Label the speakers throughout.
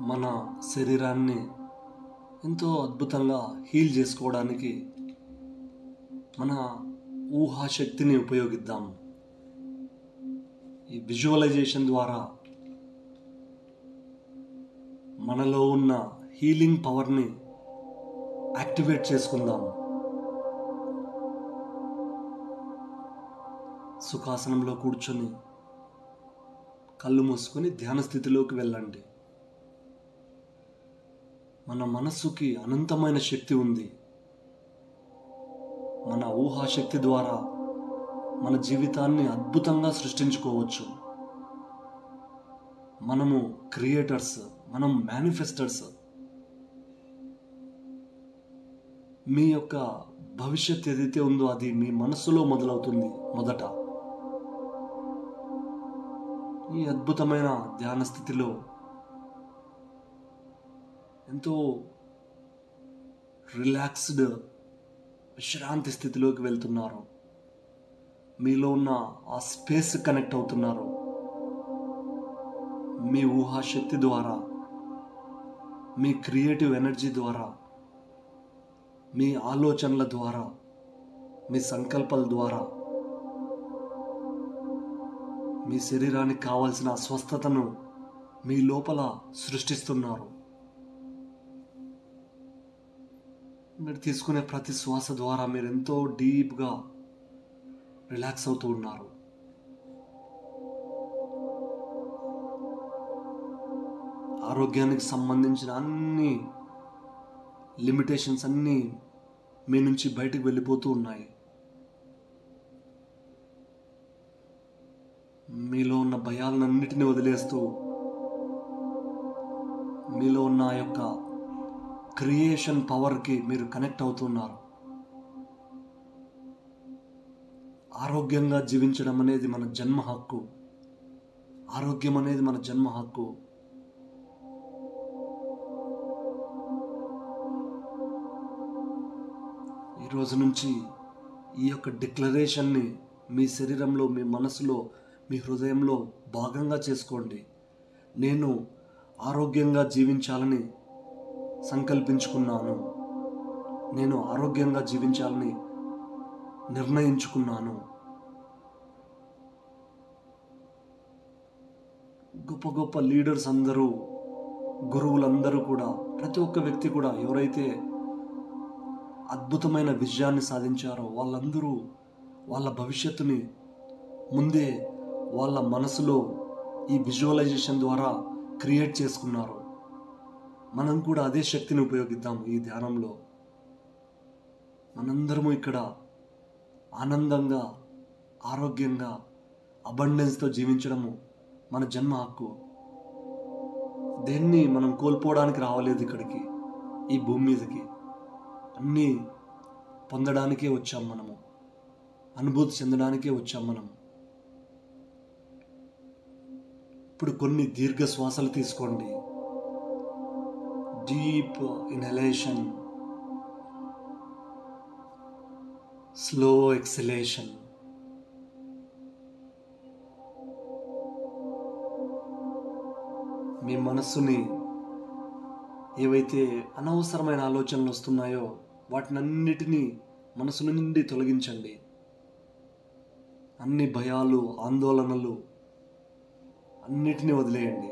Speaker 1: మన శరీరాన్ని ఎంతో అద్భుతంగా హీల్ చేసుకోవడానికి మన ఊహాశక్తిని ఉపయోగిద్దాం. ఈ విజువలైజేషన్ ద్వారా మనలో ఉన్న హీలింగ్ పవర్ని యాక్టివేట్ చేసుకుందాం. సుఖాసనంలో కూర్చొని కళ్ళు మూసుకొని ధ్యాన స్థితిలోకి వెళ్ళండి. మన మనస్సుకి అనంతమైన శక్తి ఉంది. మన ఊహాశక్తి ద్వారా మన జీవితాన్ని అద్భుతంగా సృష్టించుకోవచ్చు. మనము క్రియేటర్స్, మనం మేనిఫెస్టర్స్. మీ యొక్క భవిష్యత్ ఏదైతే ఉందో అది మీ మనస్సులో మొదలవుతుంది. మొదట ఈ అద్భుతమైన ధ్యాన స్థితిలో ఎంతో రిలాక్స్డ్ విశ్రాంతి స్థితిలోకి వెళ్తున్నారు. మీలో ఉన్న ఆ స్పేస్ కనెక్ట్ అవుతున్నారు. మీ ఊహాశక్తి ద్వారా, మీ క్రియేటివ్ ఎనర్జీ ద్వారా, మీ ఆలోచనల ద్వారా, మీ సంకల్పాల ద్వారా మీ శరీరానికి కావాల్సిన స్వస్థతను మీ లోపల సృష్టిస్తున్నారు. మీరు తీసుకునే ప్రతి శ్వాస ద్వారా మీరు ఎంతో డీప్గా రిలాక్స్ అవుతూ ఉన్నారు. ఆరోగ్యానికి సంబంధించిన అన్ని లిమిటేషన్స్ అన్నీ మీ నుంచి బయటకు వెళ్ళిపోతూ ఉన్నాయి. మీలో ఉన్న భయాలన్నిటిని వదిలేస్తూ మీలో ఉన్న ఆ యొక్క క్రియేషన్ పవర్కి మీరు కనెక్ట్ అవుతున్నారు. ఆరోగ్యంగా జీవించడం అనేది మన జన్మ హక్కు. ఆరోగ్యం అనేది మన జన్మ హక్కు. ఈరోజు నుంచి ఈ యొక్క డిక్లరేషన్ని మీ శరీరంలో, మీ మనసులో, మీ హృదయంలో భాగంగా చేసుకోండి. నేను ఆరోగ్యంగా జీవించాలని సంకల్పించుకున్నాను. నేను ఆరోగ్యంగా జీవించాలని నిర్ణయించుకున్నాను. గొప్ప గొప్ప లీడర్స్ అందరూ, గురువులందరూ కూడా, ప్రతి ఒక్క వ్యక్తి కూడా ఎవరైతే అద్భుతమైన విజయాన్ని సాధించారో వాళ్ళందరూ వాళ్ళ భవిష్యత్తుని ముందే వాళ్ళ మనసులో ఈ విజువలైజేషన్ ద్వారా క్రియేట్ చేసుకున్నారు. మనం కూడా అదే శక్తిని ఉపయోగిద్దాం. ఈ ధ్యానంలో మనందరము ఇక్కడ ఆనందంగా, ఆరోగ్యంగా, అబండెన్స్తో జీవించడము మన జన్మ హక్కు. దేన్ని మనం కోల్పోవడానికి రావలేదు ఇక్కడికి, ఈ భూమి మీదకి. అన్నీ పొందడానికే వచ్చాం మనము, అనుభూతి చెందడానికే వచ్చాం మనం. ఇప్పుడు కొన్ని దీర్ఘ శ్వాసలు తీసుకోండి. Deep inhalation, slow exhalation. మీ మనస్సుని ఏవైతే అనవసరమైన ఆలోచనలు వస్తున్నాయో వాటినన్నిటినీ మనసు నుండి తొలగించండి. అన్ని భయాలు, ఆందోళనలు అన్నిటినీ వదిలేయండి.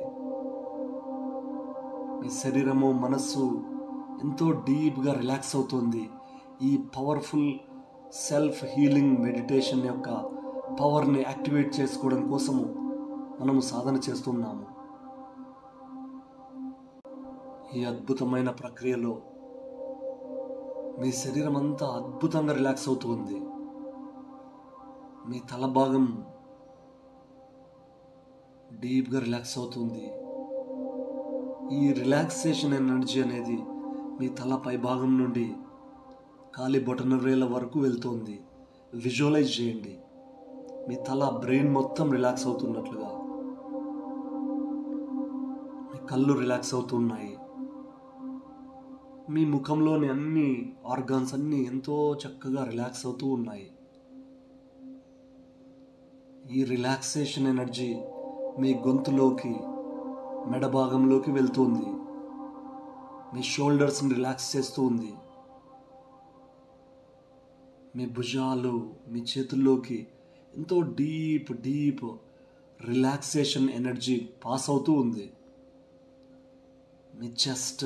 Speaker 1: మీ శరీరము, మనస్సు ఎంతో డీప్గా రిలాక్స్ అవుతుంది. ఈ పవర్ఫుల్ సెల్ఫ్ హీలింగ్ మెడిటేషన్ యొక్క పవర్ని యాక్టివేట్ చేసుకోవడం కోసము మనము సాధన చేస్తున్నాము. ఈ అద్భుతమైన ప్రక్రియలో మీ శరీరం అంతా అద్భుతంగా రిలాక్స్ అవుతుంది. మీ తల భాగం డీప్గా రిలాక్స్ అవుతుంది. ఈ రిలాక్సేషన్ ఎనర్జీ అనేది మీ తల పై భాగం నుండి కాలి బొటనవేళ్ల వరకు వెళ్తుంది. విజువలైజ్ చేయండి. మీ తల, బ్రెయిన్ మొత్తం రిలాక్స్ అవుతున్నట్లుగా. మీ కళ్ళు రిలాక్స్ అవుతున్నాయి. మీ ముఖంలోని అన్ని ఆర్గాన్స్ అన్నీ ఎంతో చక్కగా రిలాక్స్ అవుతూ ఉన్నాయి. ఈ రిలాక్సేషన్ ఎనర్జీ మీ గొంతులోకి, మెడ భాగంలోకి వెళ్తుంది. మీ షోల్డర్స్ని రిలాక్స్ చేస్తూ ఉంది. మీ భుజాలు, మీ చేతుల్లోకి ఎంతో డీప్ రిలాక్సేషన్ ఎనర్జీ పాస్ అవుతూ ఉంది. మీ చెస్ట్,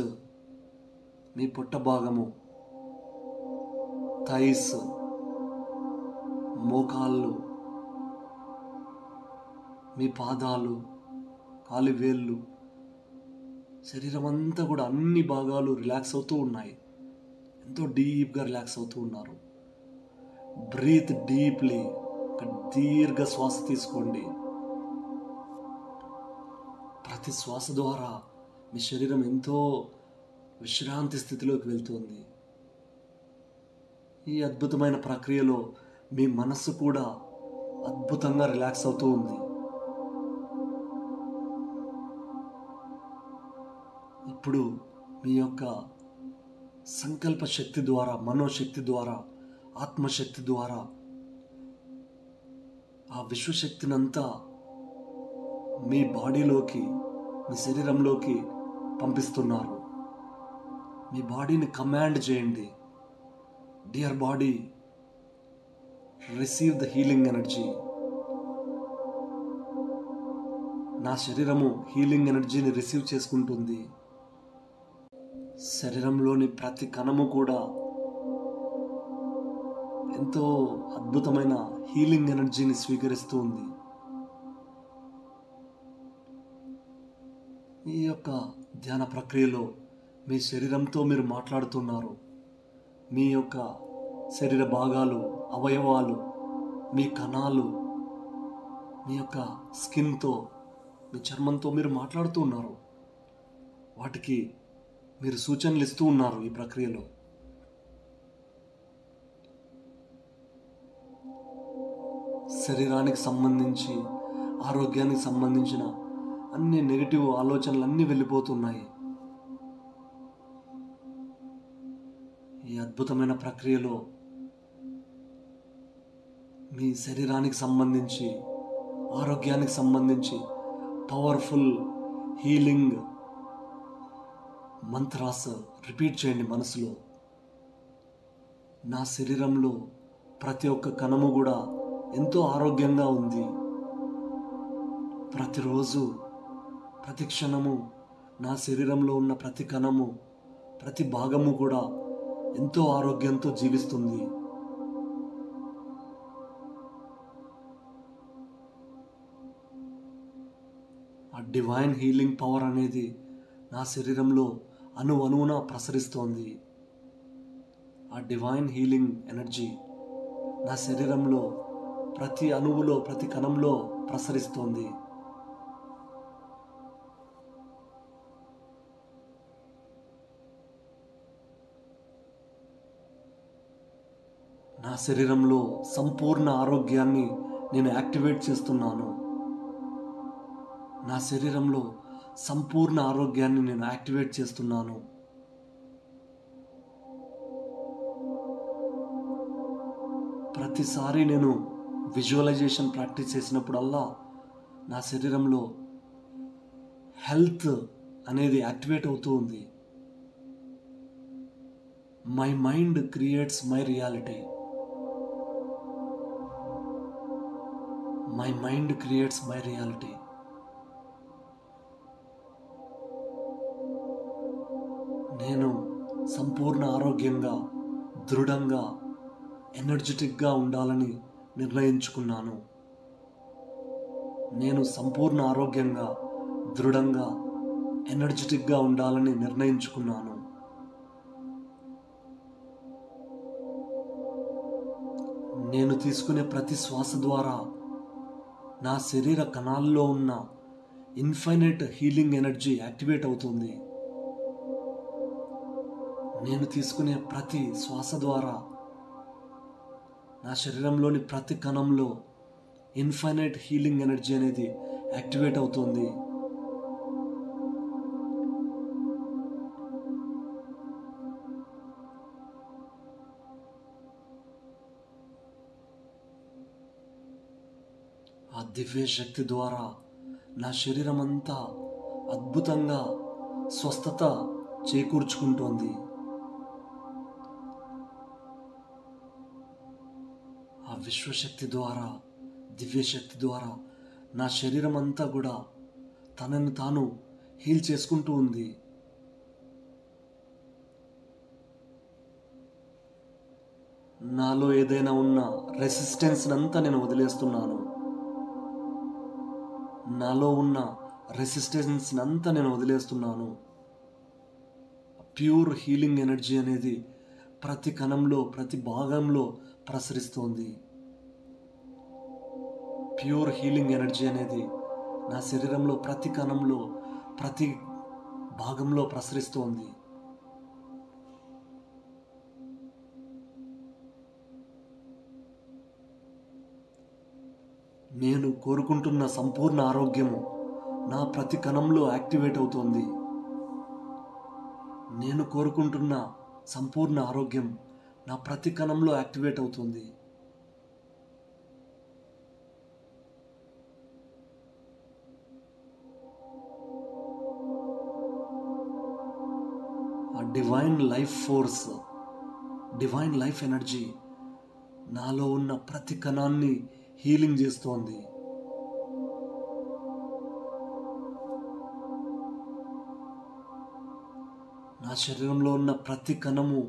Speaker 1: మీ పొట్ట భాగము, థైస్, మోకాళ్ళు, మీ పాదాలు, కాలివేళ్ళు, శరీరం అంతా కూడా అన్ని భాగాలు రిలాక్స్ అవుతూ ఉన్నాయి. ఎంతో డీప్గా రిలాక్స్ అవుతూ ఉన్నారు. Breathe deeply. ఒక దీర్ఘ శ్వాస తీసుకోండి. ప్రతి శ్వాస ద్వారా మీ శరీరం ఎంతో విశ్రాంతి స్థితిలోకి వెళ్తుంది. ఈ అద్భుతమైన ప్రక్రియలో మీ మనస్సు కూడా అద్భుతంగా రిలాక్స్ అవుతూ ఉంది. ఇప్పుడు మీ యొక్క సంకల్ప శక్తి ద్వారా, మనోశక్తి ద్వారా, ఆత్మశక్తి ద్వారా ఆ విశ్వశక్తినంతా మీ బాడీలోకి, మీ శరీరంలోకి పంపిస్తున్నారు. మీ బాడీని కమాండ్ చేయండి. Dear body, receive the healing energy. నా శరీరము హీలింగ్ ఎనర్జీని రిసీవ్ చేసుకుంటుంది. శరీరంలోని ప్రతి కణము కూడా ఎంతో అద్భుతమైన హీలింగ్ ఎనర్జీని స్వీకరిస్తూ ఉంది. ఈ యొక్క ధ్యాన ప్రక్రియలో మీ శరీరంతో మీరు మాట్లాడుతున్నారు. మీ యొక్క శరీర భాగాలు, అవయవాలు, మీ కణాలు, మీ యొక్క స్కిన్తో, మీ చర్మంతో మీరు మాట్లాడుతూ ఉన్నారు. వాటికి మీరు సూచనలు ఇస్తూ ఉన్నారు. ఈ ప్రక్రియలో శరీరానికి సంబంధించి, ఆరోగ్యానికి సంబంధించిన అన్ని నెగిటివ్ ఆలోచనలు అన్నీ వెళ్ళిపోతున్నాయి. ఈ అద్భుతమైన ప్రక్రియలో మీ శరీరానికి సంబంధించి, ఆరోగ్యానికి సంబంధించి పవర్ఫుల్ హీలింగ్ మంత్రాస్ రిపీట్ చేయండి మనసులో. నా శరీరంలో ప్రతి ఒక్క కణము కూడా ఎంతో ఆరోగ్యంగా ఉంది. ప్రతిరోజు, ప్రతి క్షణము నా శరీరంలో ఉన్న ప్రతి కణము, ప్రతి భాగము కూడా ఎంతో ఆరోగ్యంతో జీవిస్తుంది. ఆ డివైన్ హీలింగ్ పవర్ అనేది నా శరీరంలో అణువున ప్రసరిస్తోంది. ఆ డివైన్ హీలింగ్ ఎనర్జీ నా శరీరంలో ప్రతి అణువులో, ప్రతి కణంలో ప్రసరిస్తోంది. నా శరీరంలో సంపూర్ణ ఆరోగ్యాన్ని నేను యాక్టివేట్ చేస్తున్నాను. నా శరీరంలో సంపూర్ణ ఆరోగ్యాన్ని నేను యాక్టివేట్ చేస్తున్నాను. ప్రతిసారి నేను విజువలైజేషన్ ప్రాక్టీస్ చేసినప్పుడల్లా నా శరీరంలో హెల్త్ అనేది యాక్టివేట్ అవుతూ ఉంది. My mind creates my reality. My mind creates my reality. నేను సంపూర్ణ ఆరోగ్యంగా, దృఢంగా, ఎనర్జెటిక్గా ఉండాలని నిర్ణయించుకున్నాను. నేను సంపూర్ణ ఆరోగ్యంగా, దృఢంగా, ఎనర్జెటిక్గా ఉండాలని నిర్ణయించుకున్నాను. నేను తీసుకునే ప్రతి శ్వాస ద్వారా నా శరీర కణాల్లో ఉన్న ఇన్ఫైనైట్ హీలింగ్ ఎనర్జీ యాక్టివేట్ అవుతుంది. నేను తీసుకునే ప్రతి శ్వాస ద్వారా నా శరీరంలోని ప్రతి కణంలో ఇన్ఫైనైట్ హీలింగ్ ఎనర్జీ అనేది యాక్టివేట్ అవుతుంది. ఆ దివ్య శక్తి ద్వారా నా శరీరం అంతా అద్భుతంగా స్వస్థత చేకూర్చుకుంటోంది. ఆ విశ్వశక్తి ద్వారా, దివ్యశక్తి ద్వారా నా శరీరం అంతా కూడా తనను తాను హీల్ చేసుకుంటూ ఉంది. నాలో ఏదైనా ఉన్న రెసిస్టెన్స్ అంతా నేను వదిలేస్తున్నాను. నాలో ఉన్న రెసిస్టెన్స్ అంతా నేను వదిలేస్తున్నాను. ప్యూర్ హీలింగ్ ఎనర్జీ అనేది ప్రతి కణంలో, ప్రతి భాగంలో ప్రసరిస్తోంది. ప్యూర్ హీలింగ్ ఎనర్జీ అనేది నా శరీరంలో ప్రతి కణంలో, ప్రతి భాగంలో ప్రసరిస్తోంది. నేను కోరుకుంటున్న సంపూర్ణ ఆరోగ్యము నా ప్రతి కణంలో యాక్టివేట్ అవుతోంది. నేను కోరుకుంటున్న సంపూర్ణ ఆరోగ్యం నా ప్రతి కణంలో యాక్టివేట్ అవుతుంది. ఆ divine life force, divine life energy నాలో ఉన్న ప్రతి కణాన్ని హీలింగ్ చేస్తోంది. నా శరీరంలో ఉన్న ప్రతి కణము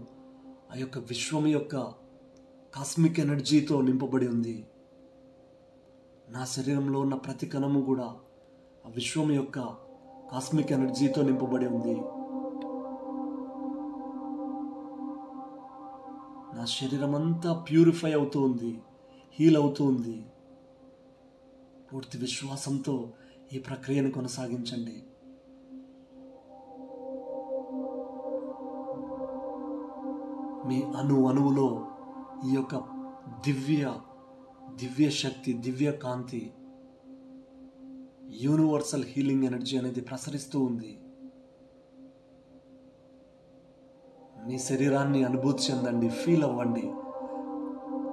Speaker 1: ఆ యొక్క విశ్వం యొక్క కాస్మిక్ ఎనర్జీతో నింపబడి ఉంది. నా శరీరంలో ఉన్న ప్రతి కణము కూడా ఆ విశ్వం యొక్క కాస్మిక్ ఎనర్జీతో నింపబడి ఉంది. నా శరీరం అంతా ప్యూరిఫై అవుతూ ఉంది, హీల్ అవుతూ ఉంది. పూర్తి విశ్వాసంతో ఈ ప్రక్రియను కొనసాగించండి. మీ అణువులో ఈ యొక్క దివ్య శక్తి, దివ్య కాంతి, యూనివర్సల్ హీలింగ్ ఎనర్జీ అనేది ప్రసరిస్తూ ఉంది. మీ శరీరాన్ని అనుభూతి చెందండి, ఫీల్ అవ్వండి.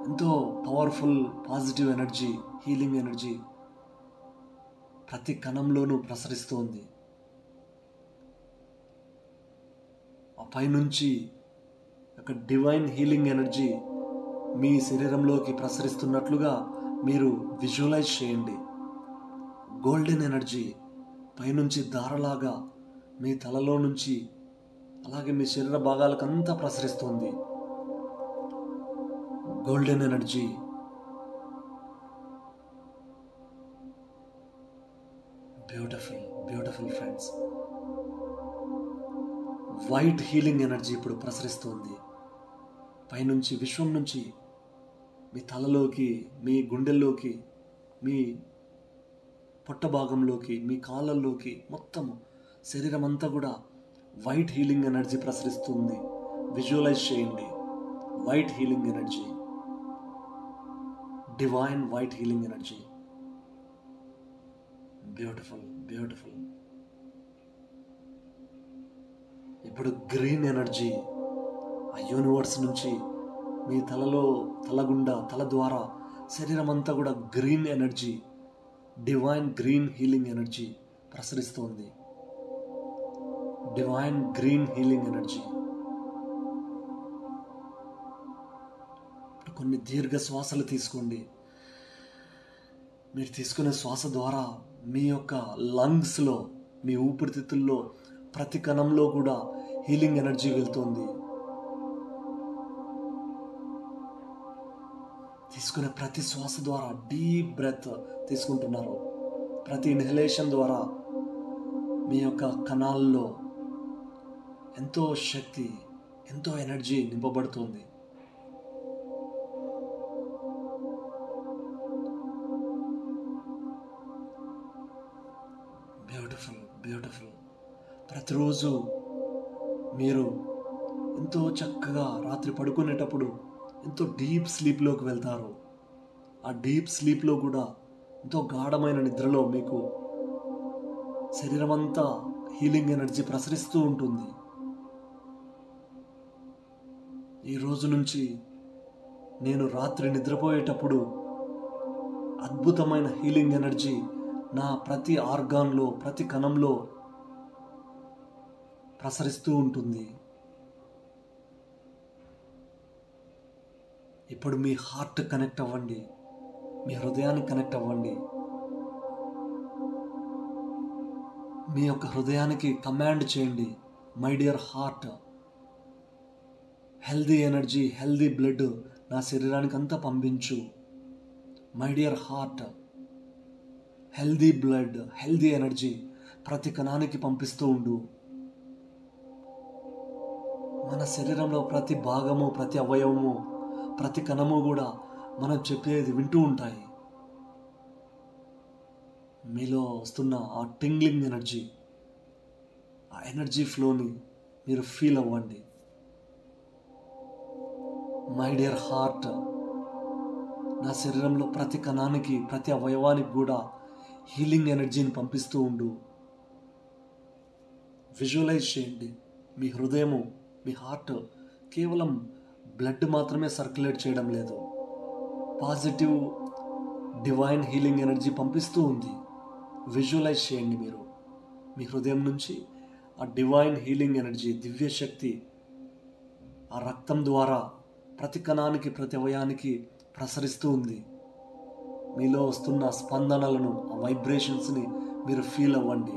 Speaker 1: ఎంతో powerful positive energy, healing energy ప్రతి కణంలోనూ ప్రసరిస్తోంది. ఆ పైనుంచి ఒక డివైన్ హీలింగ్ ఎనర్జీ మీ శరీరంలోకి ప్రసరిస్తున్నట్లుగా మీరు విజువలైజ్ చేయండి. గోల్డెన్ ఎనర్జీ పైనుంచి ధారలాగా మీ తలలో నుంచి అలాగే మీ శరీర భాగాలకంతా ప్రసరిస్తుంది. Golden energy, beautiful beautiful friends. White healing energy ఇప్పుడు ప్రసరిస్తుంది. పైనుంచి, విశ్వం నుంచి మీ తలలోకి, మీ గుండెల్లోకి, మీ పొట్ట భాగంలోకి, మీ కాళ్ళల్లోకి, మొత్తము శరీరం అంతా కూడా వైట్ హీలింగ్ ఎనర్జీ ప్రసరిస్తుంది. విజువలైజ్ చేయండి. White healing energy, divine white healing energy. Beautiful beautiful. ఇప్పుడు గ్రీన్ ఎనర్జీ ఆ యూనివర్స్ నుంచి మీ తలగుండా, తల ద్వారా శరీరం అంతా కూడా green energy, divine green healing energy ప్రసరిస్తోంది. Divine green healing energy. ఇప్పుడు కొన్ని దీర్ఘ శ్వాసలు తీసుకోండి. మీరు తీసుకునే శ్వాస ద్వారా మీ యొక్క లంగ్స్లో, మీ ఊపిరితిత్తుల్లో ప్రతి కణంలో కూడా హీలింగ్ ఎనర్జీ వెళ్తుంది. తీసుకునే ప్రతి శ్వాస ద్వారా డీప్ బ్రెత్ తీసుకుంటున్నారు. ప్రతి ఇన్హలేషన్ ద్వారా మీ యొక్క కణాల్లో ఎంతో శక్తి, ఎంతో ఎనర్జీ నింపబడుతుంది. Beautiful beautiful. ప్రతిరోజు మీరు ఎంతో చక్కగా రాత్రి పడుకునేటప్పుడు ఎంతో డీప్ స్లీప్లోకి వెళ్తారు. ఆ డీప్ స్లీప్లో కూడా ఎంతో గాఢమైన నిద్రలో మీకు శరీరం అంతా హీలింగ్ ఎనర్జీ ప్రసరిస్తూ ఉంటుంది. ఈ రోజు నుంచి నేను రాత్రి నిద్రపోయేటప్పుడు అద్భుతమైన హీలింగ్ ఎనర్జీ నా ప్రతి ఆర్గాన్లో, ప్రతి కణంలో ప్రసరిస్తూ ఉంటుంది. ఇప్పుడు మీ హార్ట్ కనెక్ట్ అవ్వండి, మీ హృదయానికి కనెక్ట్ అవ్వండి. మీ యొక్క హృదయానికి కమాండ్ చేయండి, my dear heart, healthy energy, healthy blood నా శరీరానికి అంతా పంపించు. My dear heart, healthy blood, healthy energy ప్రతి కణానికి పంపిస్తూ ఉండు. మన శరీరంలో ప్రతి భాగము, ప్రతి అవయవము, ప్రతి కణము కూడా మనం చెప్పేది వింటూ ఉంటాయి. మీలో వస్తున్న ఆ టింగ్లింగ్ ఎనర్జీ, ఆ ఎనర్జీ ఫ్లోని మీరు ఫీల్ అవ్వండి. మై డియర్ హార్ట్, నా శరీరంలో ప్రతి కణానికి, ప్రతి అవయవానికి కూడా హీలింగ్ ఎనర్జీని పంపిస్తూ ఉండు. విజువలైజ్ చేయండి. మీ హృదయము, మీ హార్ట్ కేవలం బ్లడ్ మాత్రమే సర్క్యులేట్ చేయడం లేదు, పాజిటివ్ డివైన్ హీలింగ్ ఎనర్జీ పంపిస్తూ ఉంది. విజువలైజ్ చేయండి. మీరు మీ హృదయం నుంచి ఆ డివైన్ హీలింగ్ ఎనర్జీ, దివ్య శక్తి ఆ రక్తం ద్వారా ప్రతి కణానికి, ప్రతి అవయానికి ప్రసరిస్తూ ఉంది. మీలో వస్తున్న స్పందనలను, ఆ వైబ్రేషన్స్ని మీరు ఫీల్ అవ్వండి.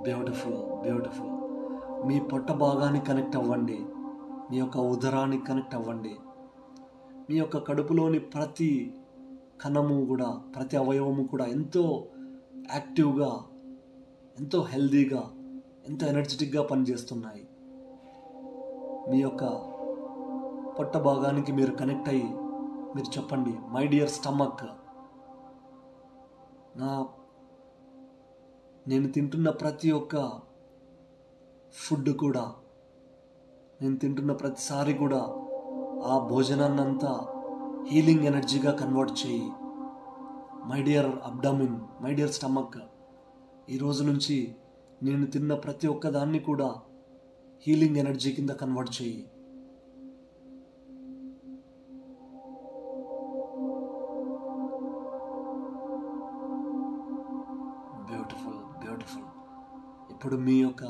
Speaker 1: Beautiful, beautiful. మీ పొట్ట భాగానికి కనెక్ట్ అవ్వండి, మీ యొక్క ఉదరానికి కనెక్ట్ అవ్వండి. మీ యొక్క కడుపులోని ప్రతి కణము కూడా, ప్రతి అవయవము కూడా ఎంతో యాక్టివ్గా, ఎంతో హెల్దీగా, ఎంతో ఎనర్జెటిక్గా పనిచేస్తున్నాయి. మీ యొక్క పొట్ట భాగానికి మీరు కనెక్ట్ అయ్యి మీరు చెప్పండి, మై డియర్ స్టమక్, నేను తింటున్న ప్రతి ఒక్క ఫుడ్ కూడా, నేను తింటున్న ప్రతిసారి కూడా ఆ భోజనాన్నంతా హీలింగ్ ఎనర్జీగా కన్వర్ట్ చేయి. My dear abdomen, my dear stomach, ఈరోజు నుంచి నేను తిన్న ప్రతి ఒక్క దాన్ని కూడా హీలింగ్ ఎనర్జీ కింద కన్వర్ట్ చేయి. Beautiful, beautiful. ఇప్పుడు మీ యొక్క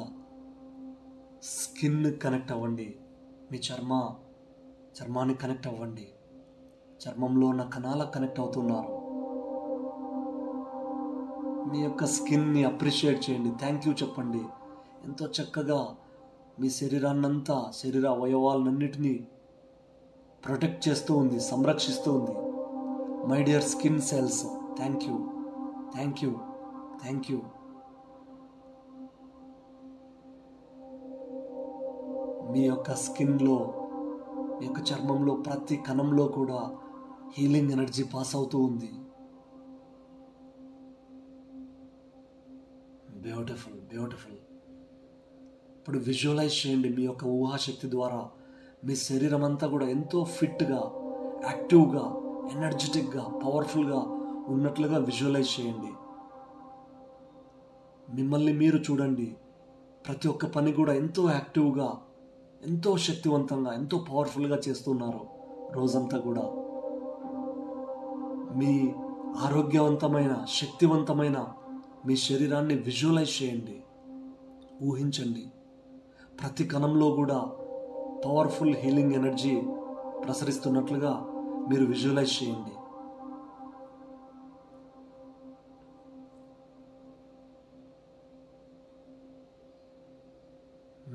Speaker 1: స్కిన్ కనెక్ట్ అవ్వండి, మీ చర్మానికి కనెక్ట్ అవ్వండి. చర్మంలో ఉన్న కణాలకు కనెక్ట్ అవుతున్నారు. మీ యొక్క స్కిన్ని అప్రిషియేట్ చేయండి, థ్యాంక్ యూ చెప్పండి. ఎంతో చక్కగా మీ శరీరాన్నంతా, శరీర అవయవాలన్నిటినీ ప్రొటెక్ట్ చేస్తూ ఉంది, సంరక్షిస్తూ ఉంది. My dear skin cells, thank you, thank you, thank you. మీ యొక్క స్కిన్లో, మీ యొక్క చర్మంలో ప్రతి కణంలో కూడా హీలింగ్ ఎనర్జీ పాస్ అవుతూ ఉంది. Beautiful, beautiful. ఇప్పుడు విజువలైజ్ చేయండి, మీ యొక్క ఊహాశక్తి ద్వారా మీ శరీరం అంతా కూడా ఎంతో ఫిట్గా, యాక్టివ్గా, ఎనర్జెటిక్గా, పవర్ఫుల్గా ఉన్నట్లుగా విజువలైజ్ చేయండి. మిమ్మల్ని మీరు చూడండి, ప్రతి ఒక్క పని కూడా ఎంతో యాక్టివ్గా, ఎంతో శక్తివంతంగా, ఎంతో పవర్ఫుల్గా చేస్తున్నారు రోజంతా కూడా. మీ ఆరోగ్యవంతమైన, శక్తివంతమైన మీ శరీరాన్ని విజువలైజ్ చేయండి, ఊహించండి. ప్రతి కణంలో కూడా పవర్ఫుల్ హీలింగ్ ఎనర్జీ ప్రసరిస్తున్నట్లుగా మీరు విజువలైజ్ చేయండి.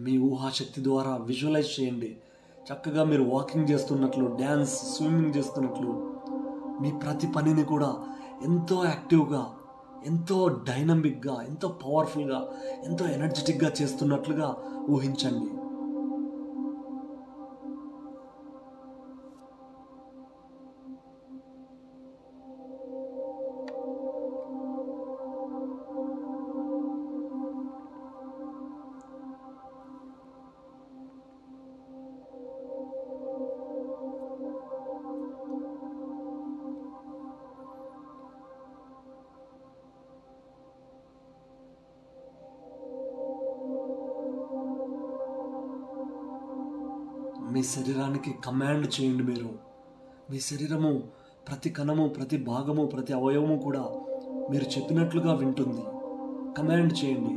Speaker 1: మీ ఊహాశక్తి ద్వారా విజువలైజ్ చేయండి. చక్కగా మీరు వాకింగ్ చేస్తున్నట్లు, డ్యాన్స్, స్విమ్మింగ్ చేస్తున్నట్లు, మీ ప్రతి పనిని కూడా ఎంతో యాక్టివ్గా, ఎంతో డైనమిక్గా, ఎంతో పవర్ఫుల్గా, ఎంతో ఎనర్జెటిక్గా చేస్తున్నట్లుగా ఊహించండి. మీ శరీరానికి కమాండ్ చేయండి. మీరు మీ శరీరము ప్రతి కణము, ప్రతి భాగము, ప్రతి అవయవము కూడా మీరు చెప్పినట్లుగా వింటుంది. కమాండ్ చేయండి,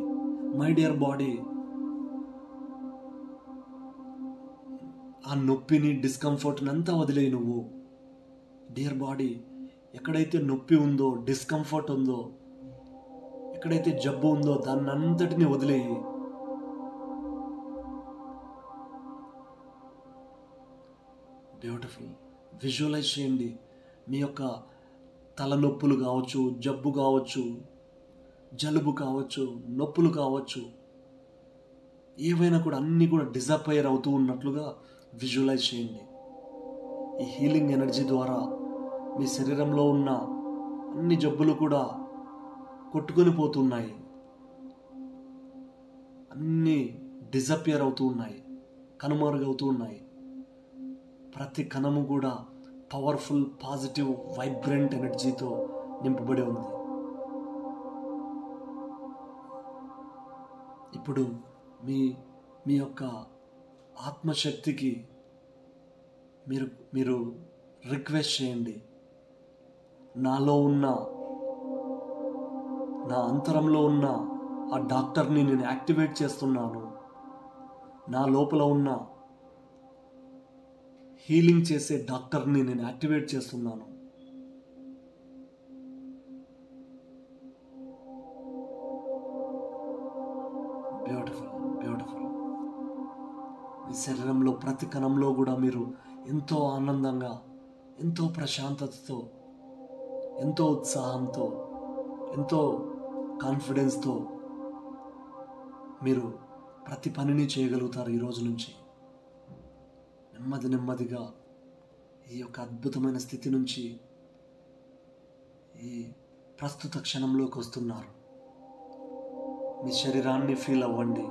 Speaker 1: మై డియర్ బాడీ, ఆ నొప్పిని, డిస్కంఫర్ట్ని అంతా వదిలేయి నువ్వు. డియర్ బాడీ, ఎక్కడైతే నొప్పి ఉందో, డిస్కంఫర్ట్ ఉందో, ఎక్కడైతే జబ్బు ఉందో దాన్ని అంతటిని వదిలేయి. బ్యూటిఫుల్. విజువలైజ్ చేయండి. మీ యొక్క తలనొప్పులు కావచ్చు, జబ్బు కావచ్చు, జలుబు కావచ్చు, నొప్పులు కావచ్చు, ఏవైనా కూడా అన్నీ కూడా డిజపైర్ అవుతూ ఉన్నట్లుగా విజువలైజ్ చేయండి. ఈ హీలింగ్ ఎనర్జీ ద్వారా మీ శరీరంలో ఉన్న అన్ని జబ్బులు కూడా కొట్టుకొని పోతున్నాయి, అన్నీ డిజపియర్ అవుతూ ఉన్నాయి, కనుమరుగవుతూ ఉన్నాయి. ప్రతి కణము కూడా పవర్ఫుల్, పాజిటివ్, వైబ్రెంట్ ఎనర్జీతో నింపబడి ఉంది. ఇప్పుడు మీ యొక్క ఆత్మశక్తికి మీరు రిక్వెస్ట్ చేయండి, నాలో ఉన్న, నా అంతరంలో ఉన్న ఆ డాక్టర్ని నేను యాక్టివేట్ చేస్తున్నాను. నా లోపల ఉన్న హీలింగ్ చేసే డాక్టర్ని నేను యాక్టివేట్ చేస్తున్నాను. Beautiful, beautiful. మీ శరీరంలో ప్రతి కణంలో కూడా మీరు ఎంతో ఆనందంగా, ఎంతో ప్రశాంతతతో, ఎంతో ఉత్సాహంతో, ఎంతో కాన్ఫిడెన్స్తో మీరు ప్రతి పనిని చేయగలుగుతారు. ఈరోజు నుంచి నెమ్మది నెమ్మదిగా ఈ యొక్క అద్భుతమైన స్థితి నుంచి ఈ ప్రస్తుత క్షణంలోకి వస్తున్నారు. మీ శరీరాన్ని ఫీల్ అవ్వండి.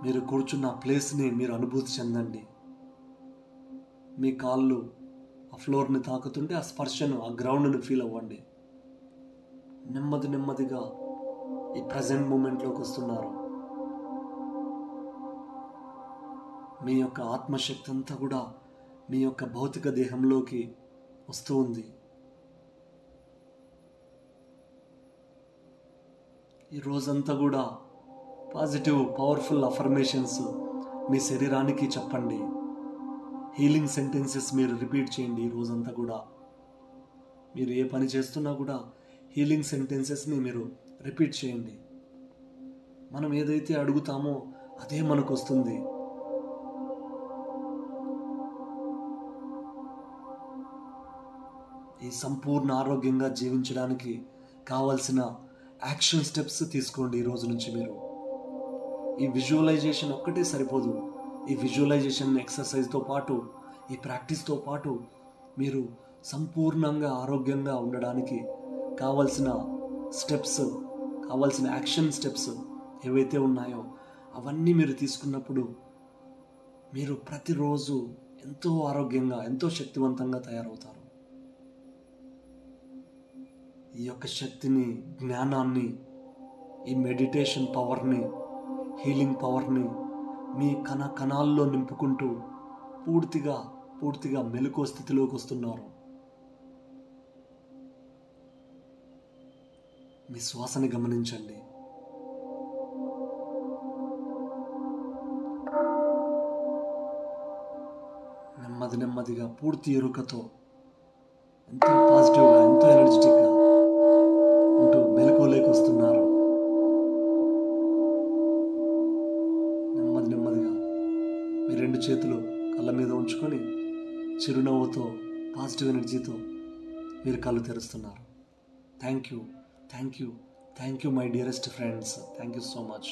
Speaker 1: మీరు కూర్చున్న ప్లేస్ని మీరు అనుభూతి చెందండి. మీ కాళ్ళు ఆ ఫ్లోర్ని తాకుతుంటే ఆ స్పర్శను, ఆ గ్రౌండ్ని ఫీల్ అవ్వండి. నెమ్మది నెమ్మదిగా ఈ ప్రజెంట్ మూమెంట్లోకి వస్తున్నారు. మీ యొక్క ఆత్మశక్తి అంతా కూడా మీ యొక్క భౌతిక దేహంలోకి వస్తూ ఉంది. ఈ రోజంతా కూడా పాజిటివ్, పవర్ఫుల్ అఫర్మేషన్స్ మీ శరీరానికి చెప్పండి. హీలింగ్ సెంటెన్సెస్ మీరు రిపీట్ చేయండి. ఈ రోజంతా కూడా మీరు ఏ పని చేస్తున్నా కూడా హీలింగ్ సెంటెన్సెస్ని మీరు రిపీట్ చేయండి. మనం ఏదైతే అడుగుతామో అదే మనకు వస్తుంది. ఈ సంపూర్ణ ఆరోగ్యంగా జీవించడానికి కావాల్సిన యాక్షన్ స్టెప్స్ తీసుకోండి. ఈ రోజు నుంచి మీరు ఈ విజువలైజేషన్ ఒక్కటే సరిపోదు. ఈ విజువలైజేషన్ ఎక్సర్సైజ్తో పాటు, ఈ ప్రాక్టీస్తో పాటు మీరు సంపూర్ణంగా ఆరోగ్యంగా ఉండడానికి కావాల్సిన స్టెప్స్, కావాల్సిన యాక్షన్ స్టెప్స్ ఏవైతే ఉన్నాయో అవన్నీ మీరు తీసుకున్నప్పుడు మీరు ప్రతిరోజు ఎంతో ఆరోగ్యంగా, ఎంతో శక్తివంతంగా తయారవుతారు. ఈ యొక్క శక్తిని, జ్ఞానాన్ని, ఈ మెడిటేషన్ పవర్ని, హీలింగ్ పవర్ని మీ కణాల్లో నింపుకుంటూ పూర్తిగా మెలకువ స్థితిలోకి వస్తున్నారు. మీ శ్వాసని గమనించండి. నెమ్మది నెమ్మదిగా పూర్తి ఎరుకతో, ఎంతో పాజిటివ్గా, ఎంతో ఎనర్జెటిక్గా ఉంటూ మెలకువలోకి వస్తున్నారు. నెమ్మది నెమ్మదిగా మీ రెండు చేతులు కళ్ళ మీద ఉంచుకొని చిరునవ్వుతో, పాజిటివ్ ఎనర్జీతో మీరు కళ్ళు తెరుస్తున్నారు. Thank you, thank you, thank you my dearest friends. Thank you so much.